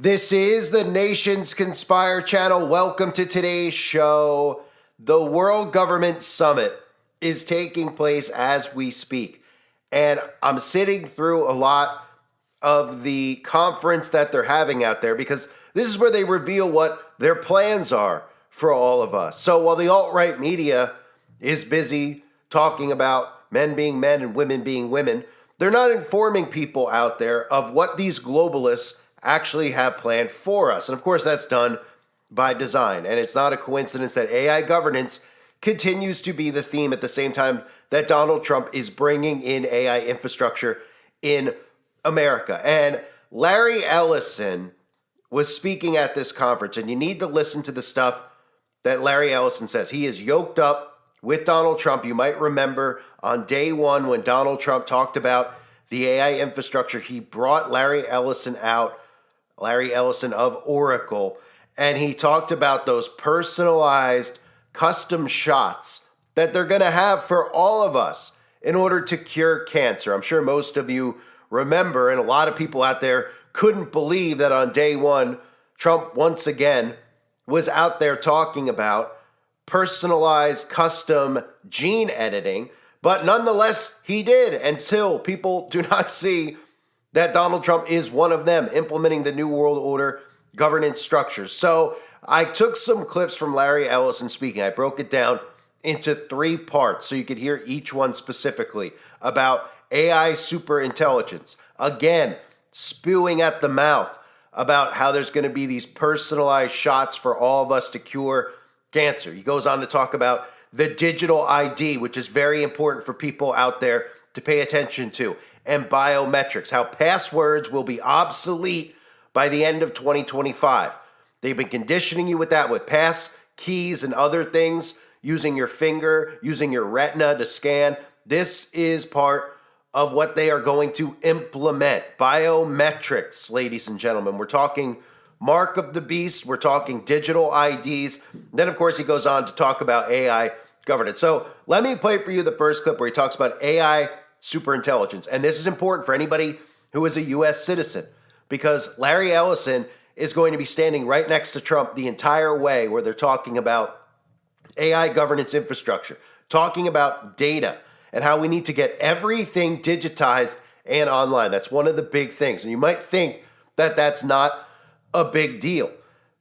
This is the Nations Conspire channel. Welcome to today's show. The World Government Summit is taking place as we speak. And I'm sitting through a lot of the conference that they're having out there because this is where they reveal what their plans are for all of us. So while the alt-right media is busy talking about men being men and women being women, they're not informing people out there of what these globalists actually have planned for us. And of course, that's done by design. And it's not a coincidence that AI governance continues to be the theme at the same time that Donald Trump is bringing in AI infrastructure in America. And Larry Ellison was speaking at this conference, and you need to listen to the stuff that Larry Ellison says. He is yoked up with Donald Trump. You might remember on day one when Donald Trump talked about the AI infrastructure, he brought Larry Ellison out, Larry Ellison of Oracle, and he talked about those personalized custom shots that they're going to have for all of us in order to cure cancer. I'm sure most of you remember, and a lot of people out there couldn't believe that on day one, Trump once again was out there talking about personalized custom gene editing, but nonetheless, he did until people do not see that Donald Trump is one of them implementing the New World Order governance structures. So I took some clips from Larry Ellison speaking. I broke it down into 3 parts so you could hear each one specifically about AI superintelligence. Again, spewing at the mouth about how there's going to be these personalized shots for all of us to cure cancer. He goes on to talk about the digital ID, which is very important for people out there to pay attention to, and biometrics, how passwords will be obsolete by the end of 2025. They've been conditioning you with that, with pass keys and other things, using your finger, using your retina to scan. This is part of what they are going to implement. Biometrics, ladies and gentlemen. We're talking mark of the beast. We're talking digital IDs. Then, of course, he goes on to talk about AI governance. So let me play for you the first clip where he talks about AI superintelligence. And this is important for anybody who is a U.S. citizen because Larry Ellison is going to be standing right next to Trump the entire way where they're talking about AI governance infrastructure, talking about data and how we need to get everything digitized and online. That's one of the big things. And you might think that that's not a big deal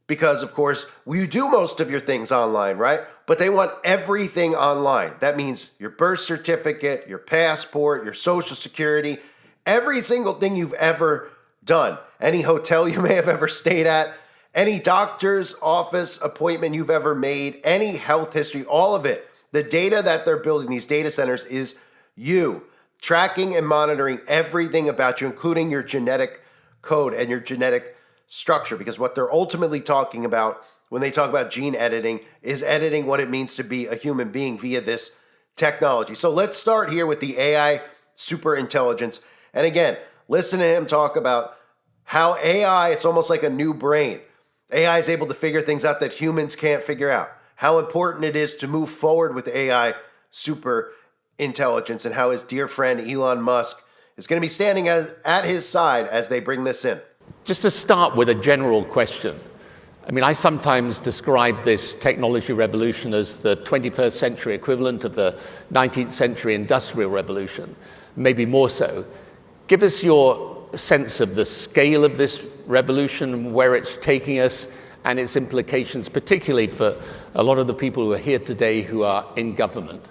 because, of course, you do most of your things online, right? But they want everything online. That means your birth certificate, your passport, your social security, every single thing you've ever done, any hotel you may have ever stayed at, any doctor's office appointment you've ever made, any health history, all of it. The data that they're building, these data centers, is you tracking and monitoring everything about you, including your genetic code and your genetic structure. Because what they're ultimately talking about when they talk about gene editing is editing what it means to be a human being via this technology. So let's start here with the AI superintelligence. And again, listen to him talk about how AI, it's almost like a new brain. AI is able to figure things out that humans can't figure out. How important it is to move forward with AI superintelligence and how his dear friend Elon Musk is going to be standing at his side as they bring this in. Just to start with a general question. I mean, I sometimes describe this technology revolution as the 21st century equivalent of the 19th century industrial revolution, maybe more so. Give us your sense of the scale of this revolution, where it's taking us, and its implications, particularly for a lot of the people who are here today who are in government.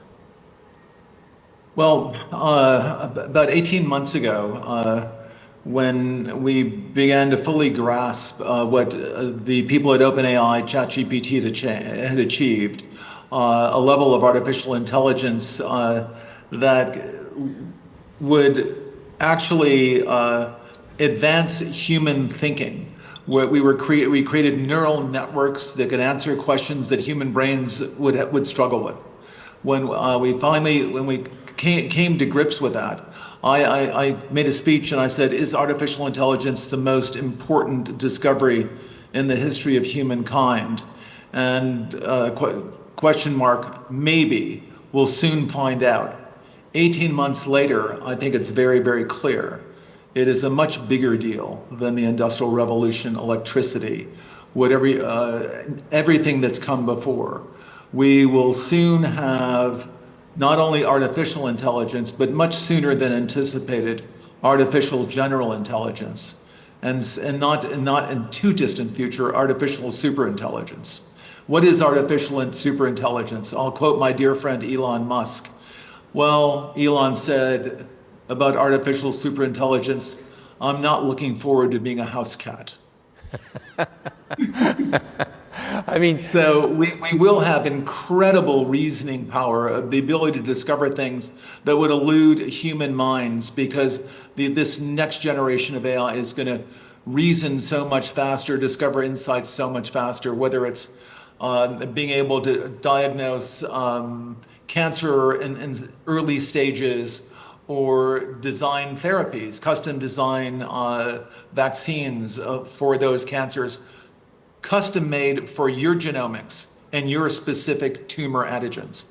Well, about 18 months ago, when we began to fully grasp what the people at OpenAI, ChatGPT had achieved, a level of artificial intelligence that would actually advance human thinking. We created neural networks that could answer questions that human brains would struggle with. When we came to grips with that, I made a speech and I said, is artificial intelligence the most important discovery in the history of humankind? And question mark, maybe. We'll soon find out. 18 months later, I think it's very, very clear. It is a much bigger deal than the Industrial Revolution, electricity, whatever, everything that's come before. We will soon have not only artificial intelligence, but much sooner than anticipated, artificial general intelligence, and not in too distant future, artificial superintelligence. What is artificial and superintelligence? I'll quote my dear friend Elon Musk. Well, Elon said about artificial superintelligence, I'm not looking forward to being a house cat. I mean, So we will have incredible reasoning power, the ability to discover things that would elude human minds, because this next generation of AI is going to reason so much faster, discover insights so much faster, whether it's being able to diagnose cancer in early stages, or design therapies, custom design vaccines for those cancers, custom made for your genomics and your specific tumor antigens.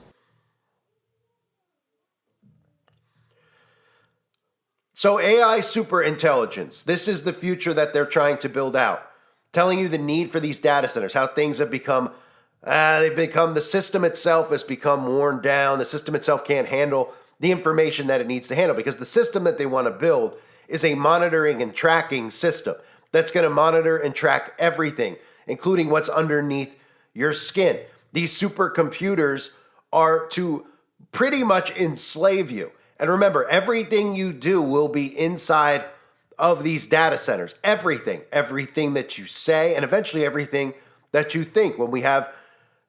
So AI superintelligence, this is the future that they're trying to build out, telling you the need for these data centers, how things have become, the system itself has become worn down. The system itself can't handle the information that it needs to handle, because the system that they want to build is a monitoring and tracking system that's going to monitor and track everything, including what's underneath your skin. These supercomputers are to pretty much enslave you. And remember, everything you do will be inside of these data centers. Everything that you say, and eventually everything that you think. When we have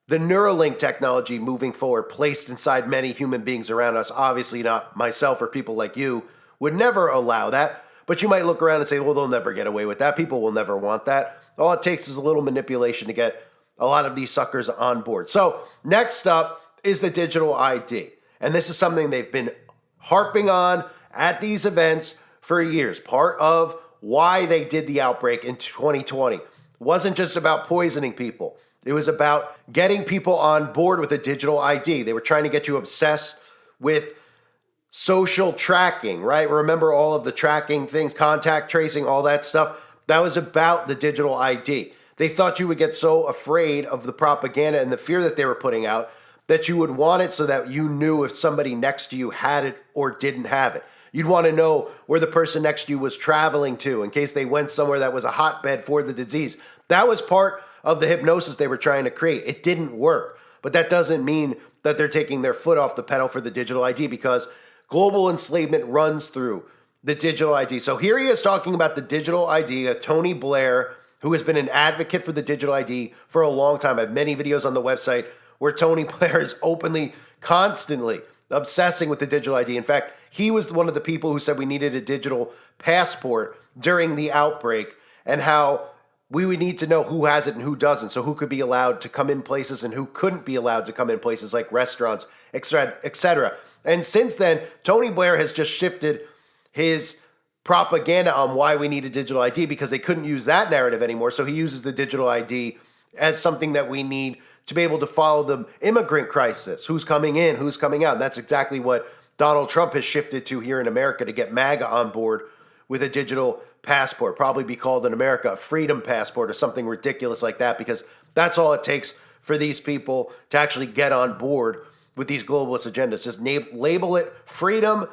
the Neuralink technology moving forward, placed inside many human beings around us, obviously not myself or people like you would never allow that. But you might look around and say, well, they'll never get away with that. People will never want that. All it takes is a little manipulation to get a lot of these suckers on board. So next up is the digital ID. And this is something they've been harping on at these events for years. Part of why they did the outbreak in 2020 wasn't just about poisoning people. It was about getting people on board with a digital ID. They were trying to get you obsessed with social tracking, right? Remember all of the tracking things, contact tracing, all that stuff? That was about the digital ID. They thought you would get so afraid of the propaganda and the fear that they were putting out that you would want it so that you knew if somebody next to you had it or didn't have it. You'd want to know where the person next to you was traveling to in case they went somewhere that was a hotbed for the disease. That was part of the hypnosis they were trying to create. It didn't work, but that doesn't mean that they're taking their foot off the pedal for the digital ID, because global enslavement runs through the digital ID. So here he is talking about the digital ID, Tony Blair, who has been an advocate for the digital ID for a long time. I have many videos on the website where Tony Blair is openly, constantly obsessing with the digital ID. In fact, he was one of the people who said we needed a digital passport during the outbreak, and how we would need to know who has it and who doesn't. So who could be allowed to come in places and who couldn't be allowed to come in places like restaurants, etc. And since then, Tony Blair has just shifted his propaganda on why we need a digital ID, because they couldn't use that narrative anymore. So he uses the digital ID as something that we need to be able to follow the immigrant crisis, who's coming in, who's coming out. And that's exactly what Donald Trump has shifted to here in America, to get MAGA on board with a digital passport. Probably be called in America a freedom passport or something ridiculous like that, because that's all it takes for these people to actually get on board with these globalist agendas. Just label it freedom,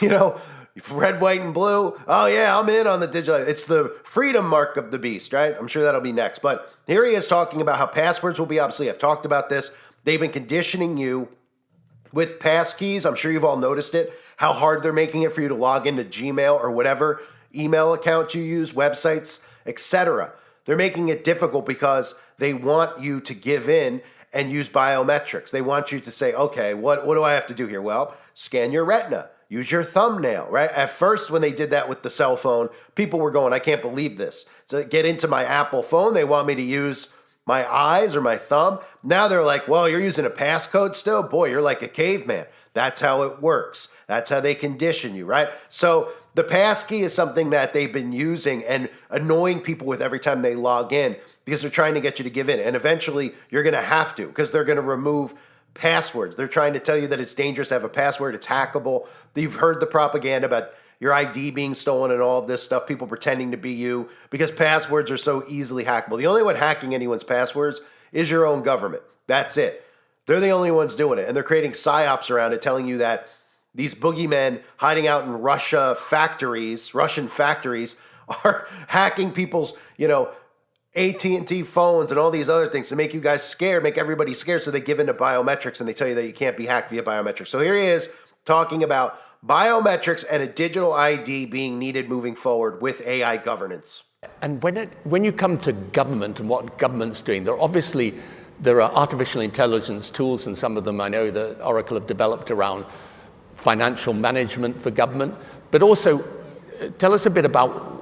red, white, and blue. Oh yeah, I'm in on the digital. It's the freedom mark of the beast, right? I'm sure that'll be next. But here he is talking about how passwords will be obsolete. I've talked about this. They've been conditioning you with passkeys. I'm sure you've all noticed it, how hard they're making it for you to log into Gmail or whatever email account you use, websites, etc. They're making it difficult because they want you to give in and use biometrics. They want you to say, okay, what do I have to do here? Well, scan your retina, use your thumbnail, right? At first, when they did that with the cell phone, people were going, I can't believe this. To get into my Apple phone, they want me to use my eyes or my thumb. Now they're like, well, you're using a passcode still? Boy, you're like a caveman. That's how it works. That's how they condition you, right? So the passkey is something that they've been using and annoying people with every time they log in, because they're trying to get you to give in. And eventually you're going to have to, because they're going to remove passwords. They're trying to tell you that it's dangerous to have a password. It's hackable. You've heard the propaganda about your ID being stolen and all of this stuff, people pretending to be you, because passwords are so easily hackable. The only one hacking anyone's passwords is your own government. That's it. They're the only ones doing it. And they're creating psyops around it, telling you that these boogeymen hiding out in Russian factories, are hacking people's, AT&T phones and all these other things to make you guys scared, make everybody scared, so they give into biometrics and they tell you that you can't be hacked via biometrics. So here he is talking about biometrics and a digital ID being needed moving forward with AI governance. And when you come to government and what government's doing, there are artificial intelligence tools, and some of them I know that Oracle have developed around financial management for government, but also tell us a bit about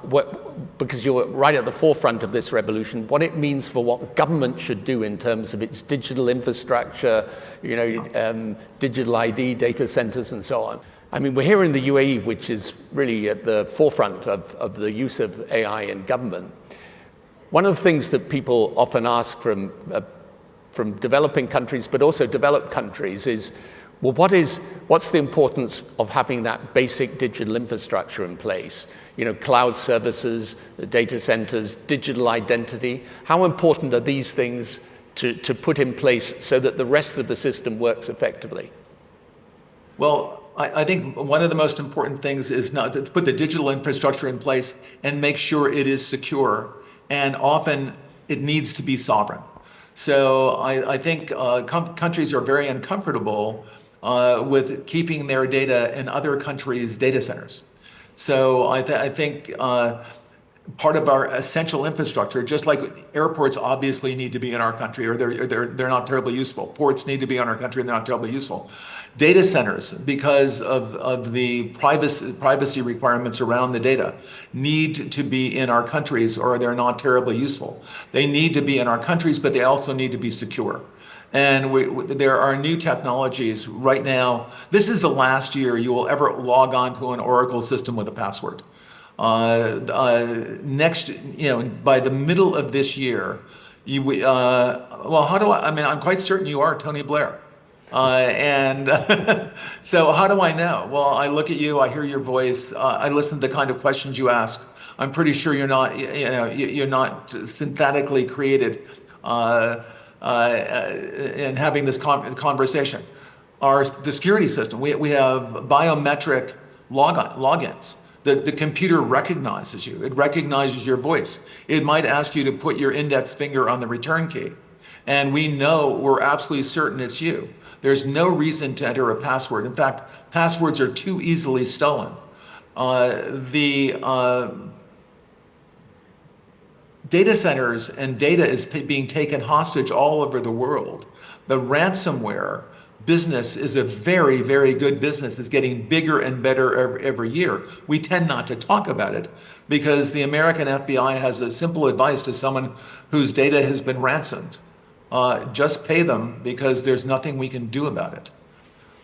because you're right at the forefront of this revolution, what it means for what government should do in terms of its digital infrastructure, digital ID, data centers, and so on. I mean, we're here in the UAE, which is really at the forefront of the use of AI in government. One of the things that people often ask from developing countries, but also developed countries, is, well, what's the importance of having that basic digital infrastructure in place? Cloud services, data centers, digital identity. How important are these things to put in place so that the rest of the system works effectively? Well, I think one of the most important things is not to put the digital infrastructure in place and make sure it is secure. And often it needs to be sovereign. So I think countries are very uncomfortable with keeping their data in other countries' data centers. So I think part of our essential infrastructure, just like airports obviously need to be in our country, or they're not terribly useful. Ports need to be in our country, and they're not terribly useful. Data centers, because of the privacy requirements around the data, need to be in our countries, or they're not terribly useful. They need to be in our countries, but they also need to be secure. And there are new technologies right now. This is the last year you will ever log on to an Oracle system with a password. Next, by the middle of this year, I'm quite certain you are Tony Blair. So how do I know? Well, I look at you, I hear your voice, I listen to the kind of questions you ask. I'm pretty sure you're not synthetically created in having this conversation. The security system, we have biometric logins. The computer recognizes you. It recognizes your voice. It might ask you to put your index finger on the return key. And we're absolutely certain it's you. There's no reason to enter a password. In fact, passwords are too easily stolen. Data centers and data is being taken hostage all over the world. The ransomware business is a very, very good business. It's getting bigger and better every year. We tend not to talk about it because the American FBI has a simple advice to someone whose data has been ransomed. Just pay them, because there's nothing we can do about it.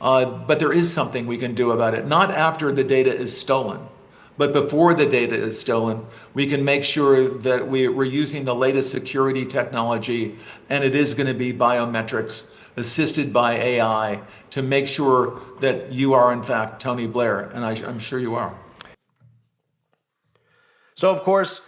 But there is something we can do about it, not after the data is stolen, but before the data is stolen. We can make sure that we're using the latest security technology, and it is going to be biometrics assisted by AI to make sure that you are in fact Tony Blair, and I'm sure you are. So of course,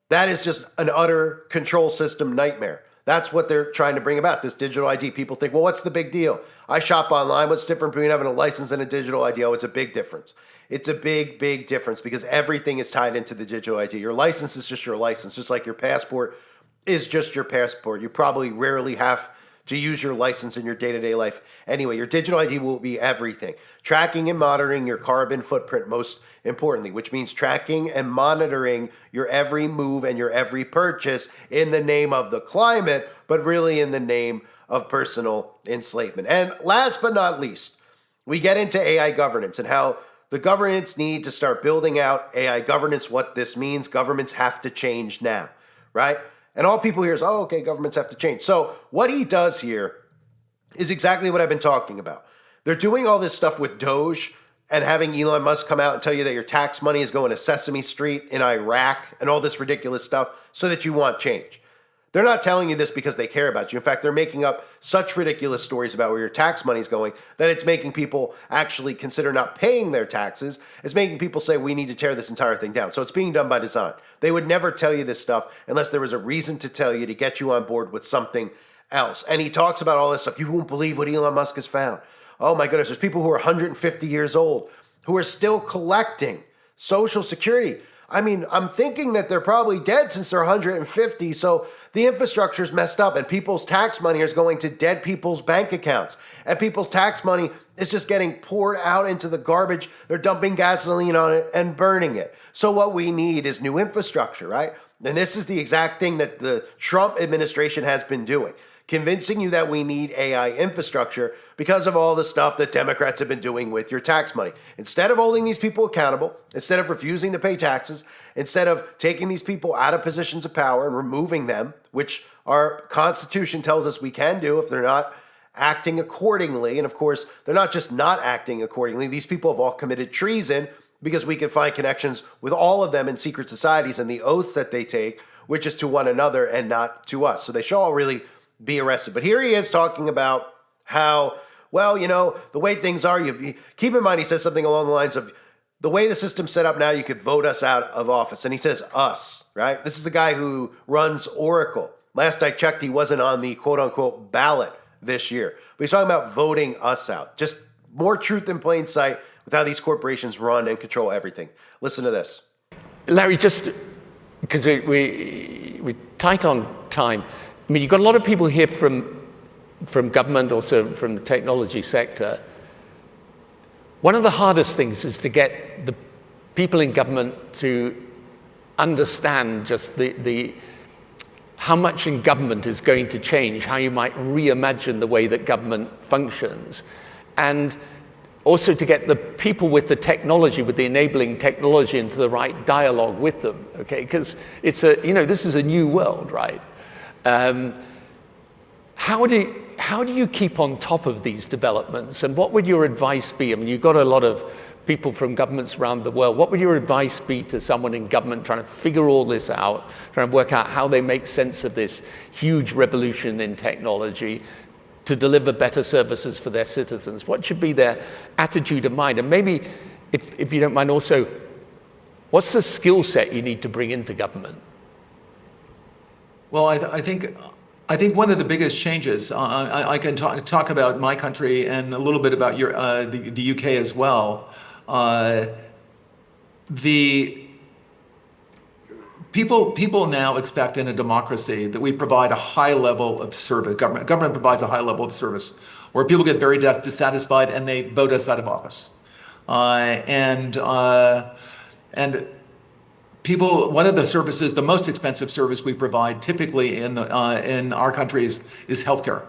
that is just an utter control system nightmare. That's what they're trying to bring about, this digital ID. People think, well, what's the big deal? I shop online. What's different between having a license and a digital ID? Oh, it's a big difference. It's a big, big difference because everything is tied into the digital ID. Your license is just your license, just like your passport is just your passport. You probably rarely have to use your license in your day-to-day life. Anyway, your digital ID will be everything. Tracking and monitoring your carbon footprint, most importantly, which means tracking and monitoring your every move and your every purchase in the name of the climate, but really in the name of personal enslavement. And last but not least, we get into AI governance and how the governments need to start building out AI governance. What this means, governments have to change now, right? And all people hear is, oh, okay, governments have to change. So what he does here is exactly what I've been talking about. They're doing all this stuff with Doge and having Elon Musk come out and tell you that your tax money is going to Sesame Street in Iraq and all this ridiculous stuff so that you want change. They're not telling you this because they care about you. In fact, they're making up such ridiculous stories about where your tax money is going that it's making people actually consider not paying their taxes. It's making people say, we need to tear this entire thing down. So it's being done by design. They would never tell you this stuff unless there was a reason to tell you to get you on board with something else. And he talks about all this stuff. You won't believe what Elon Musk has found. Oh my goodness, there's people who are 150 years old who are still collecting Social Security. I mean, I'm thinking that they're probably dead since they're 150. So the infrastructure is messed up and people's tax money is going to dead people's bank accounts. And people's tax money is just getting poured out into the garbage. They're dumping gasoline on it and burning it. So what we need is new infrastructure, right? And this is the exact thing that the Trump administration has been doing, convincing you that we need AI infrastructure because of all the stuff that Democrats have been doing with your tax money. Instead of holding these people accountable, instead of refusing to pay taxes, instead of taking these people out of positions of power and removing them, which our Constitution tells us we can do if they're not acting accordingly. And of course, they're not just not acting accordingly. These people have all committed treason because we can find connections with all of them in secret societies and the oaths that they take, which is to one another and not to us. So they should all really be arrested. But here he is talking about how, well, you know, the way things are, keep in mind, he says something along the lines of, the way the system's set up now, you could vote us out of office. And he says us, right? This is the guy who runs Oracle. Last I checked, he wasn't on the quote unquote ballot this year. But he's talking about voting us out. Just more truth in plain sight with how these corporations run and control everything. Listen to this. Larry, just because we're tight on time. I mean, you've got a lot of people here from government, also from the technology sector. One of the hardest things is to get the people in government to understand just the how much in government is going to change, how you might reimagine the way that government functions, and also to get the people with the technology, with the enabling technology, into the right dialogue with them. Okay, because it's this is a new world, right? How do you keep on top of these developments, and what would your advice be? I mean, you've got a lot of people from governments around the world. What would your advice be to someone in government trying to figure all this out, trying to work out how they make sense of this huge revolution in technology to deliver better services for their citizens? What should be their attitude of mind? And maybe, if you don't mind also, what's the skill set you need to bring into government? Well, I think one of the biggest changes, I can talk about my country and a little bit about the UK as well. The people now expect in a democracy that we provide a high level of service. Government provides a high level of service where people get very dissatisfied and they vote us out of office. And people, one of the services, the most expensive service we provide typically in our countries is healthcare.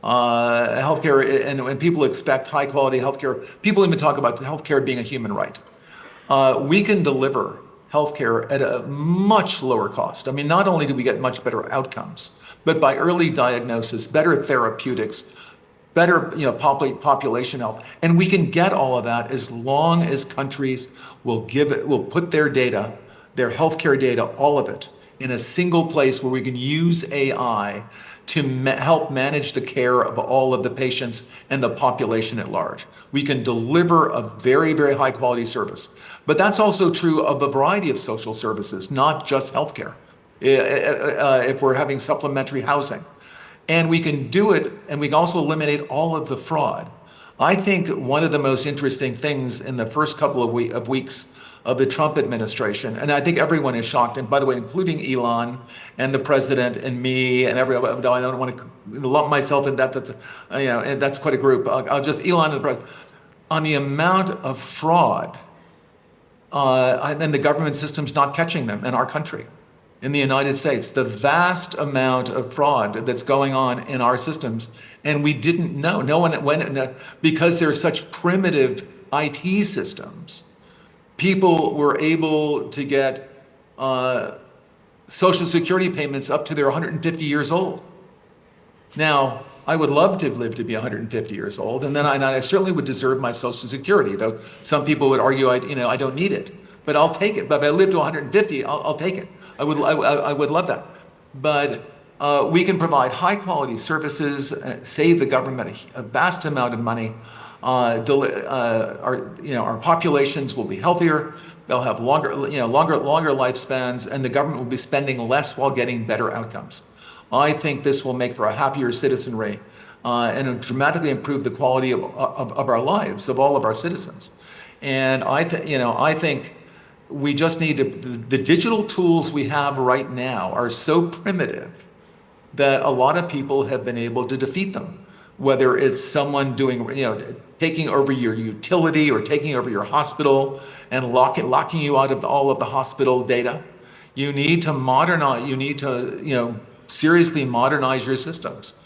Healthcare, and when people expect high quality healthcare, people even talk about healthcare being a human right. We can deliver healthcare at a much lower cost. I mean, not only do we get much better outcomes, but by early diagnosis, better therapeutics, better population health, and we can get all of that as long as countries will put their data, their healthcare data, all of it, in a single place where we can use AI to help manage the care of all of the patients and the population at large. We can deliver a very, very high quality service. But that's also true of a variety of social services, not just healthcare. If we're having supplementary housing. And we can do it, and we can also eliminate all of the fraud. I think one of the most interesting things in the first couple of weeks of the Trump administration, and I think everyone is shocked, and by the way, including Elon and the president and me and everyone, though I don't want to lump myself in that, and that's quite a group. I'll just Elon and the president, on the amount of fraud, and the government system's not catching them in our country. In the United States, the vast amount of fraud that's going on in our systems, and we didn't know. No one went, because they're such primitive IT systems. People were able to get Social Security payments up to their 150 years old. Now, I would love to live to be 150 years old, and then I certainly would deserve my Social Security, though some people would argue I don't need it, but I'll take it. But if I live to 150, I'll take it. I would love that. But we can provide high quality services, save the government a vast amount of money. Our populations will be healthier. They'll have longer lifespans, and the government will be spending less while getting better outcomes. I think this will make for a happier citizenry, and dramatically improve the quality of our lives, of all of our citizens. And I think we just need to. The digital tools we have right now are so primitive that a lot of people have been able to defeat them. Whether it's someone taking over your utility or taking over your hospital and locking you out of all of the hospital data. You need to modernize. You need to seriously modernize your systems.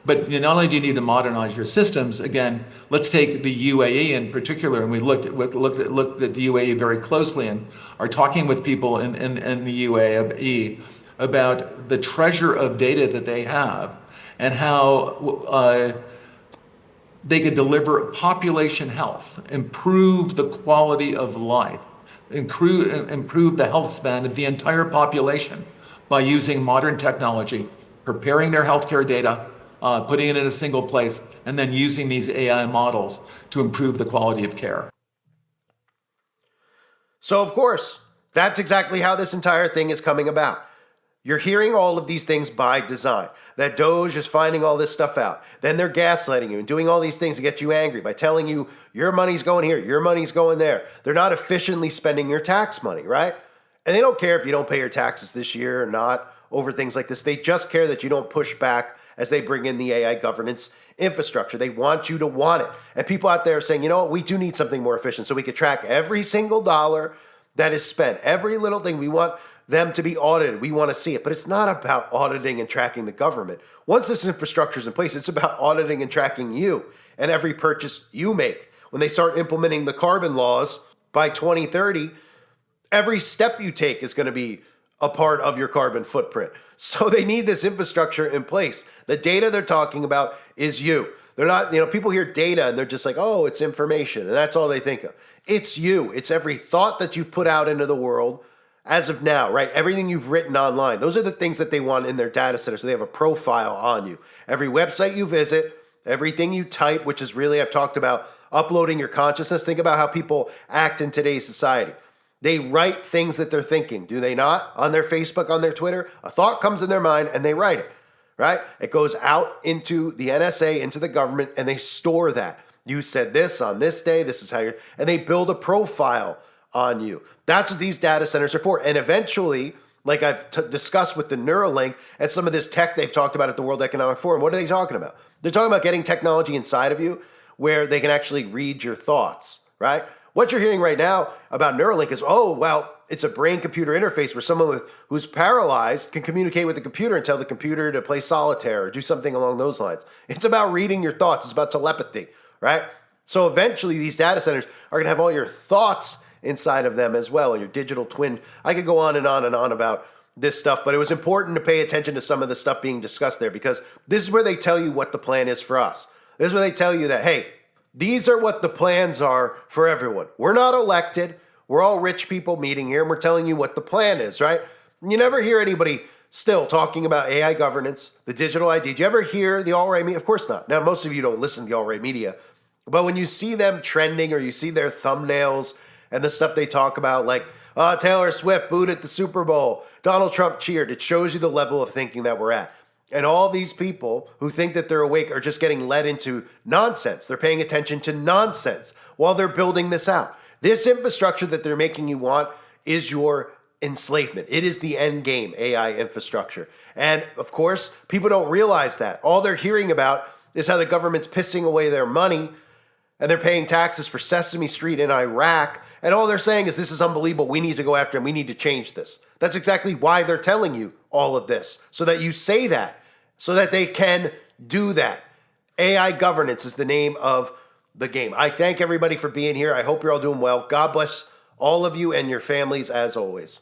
But not only do you need to modernize your systems, again, let's take the UAE in particular, and we looked at the UAE very closely, and are talking with people in the UAE about the treasure of data that they have, and how they could deliver population health, improve the quality of life, improve the health span of the entire population by using modern technology, preparing their healthcare data, putting it in a single place, and then using these AI models to improve the quality of care. So, of course, that's exactly how this entire thing is coming about. You're hearing all of these things by design. That Doge is finding all this stuff out. Then they're gaslighting you and doing all these things to get you angry by telling you your money's going here, your money's going there. They're not efficiently spending your tax money, right? And they don't care if you don't pay your taxes this year or not over things like this. They just care that you don't push back as they bring in the AI governance infrastructure. They want you to want it. And people out there are saying, you know what, we do need something more efficient so we could track every single dollar that is spent. Every little thing, we want them to be audited. We want to see it. But it's not about auditing and tracking the government. Once this infrastructure is in place, it's about auditing and tracking you and every purchase you make. When they start implementing the carbon laws by 2030, every step you take is going to be a part of your carbon footprint. So they need this infrastructure in place. The data they're talking about is you. They're not, people hear data and they're just like, oh, it's information. And that's all they think of. It's you. It's every thought that you've put out into the world as of now, right? Everything you've written online. Those are the things that they want in their data center. So they have a profile on you. Every website you visit, everything you type, which is really, I've talked about uploading your consciousness. Think about how people act in today's society. They write things that they're thinking, do they not? On their Facebook, on their Twitter, a thought comes in their mind and they write it, right? It goes out into the NSA, into the government, and they store that. You said this on this day, this is how you're, and they build a profile on you. That's what these data centers are for. And eventually, like I've discussed with the Neuralink and some of this tech they've talked about at the World Economic Forum, what are they talking about? They're talking about getting technology inside of you where they can actually read your thoughts, right? What you're hearing right now about Neuralink is, oh, well, it's a brain-computer interface where someone who's paralyzed can communicate with the computer and tell the computer to play solitaire or do something along those lines. It's about reading your thoughts. It's about telepathy, right? So eventually these data centers are going to have all your thoughts inside of them as well, and your digital twin. I could go on and on and on about this stuff, but it was important to pay attention to some of the stuff being discussed there, because this is where they tell you what the plan is for us. This is where they tell you that, hey, these are what the plans are for everyone. We're not elected. We're all rich people meeting here, and we're telling you what the plan is, right? You never hear anybody still talking about AI governance, the digital ID. Do you ever hear the alt-right media? Of course not. Now, most of you don't listen to the alt-right media, but when you see them trending or you see their thumbnails and the stuff they talk about, like Taylor Swift booed at the Super Bowl, Donald Trump cheered, it shows you the level of thinking that we're at. And all these people who think that they're awake are just getting led into nonsense. They're paying attention to nonsense while they're building this out. This infrastructure that they're making you want is your enslavement. It is the end game, AI infrastructure. And of course, people don't realize that. All they're hearing about is how the government's pissing away their money and they're paying taxes for Sesame Street in Iraq. And all they're saying is, this is unbelievable. We need to go after him. We need to change this. That's exactly why they're telling you all of this, so that you say that, so that they can do that. AI governance is the name of the game. I thank everybody for being here. I hope you're all doing well. God bless all of you and your families as always.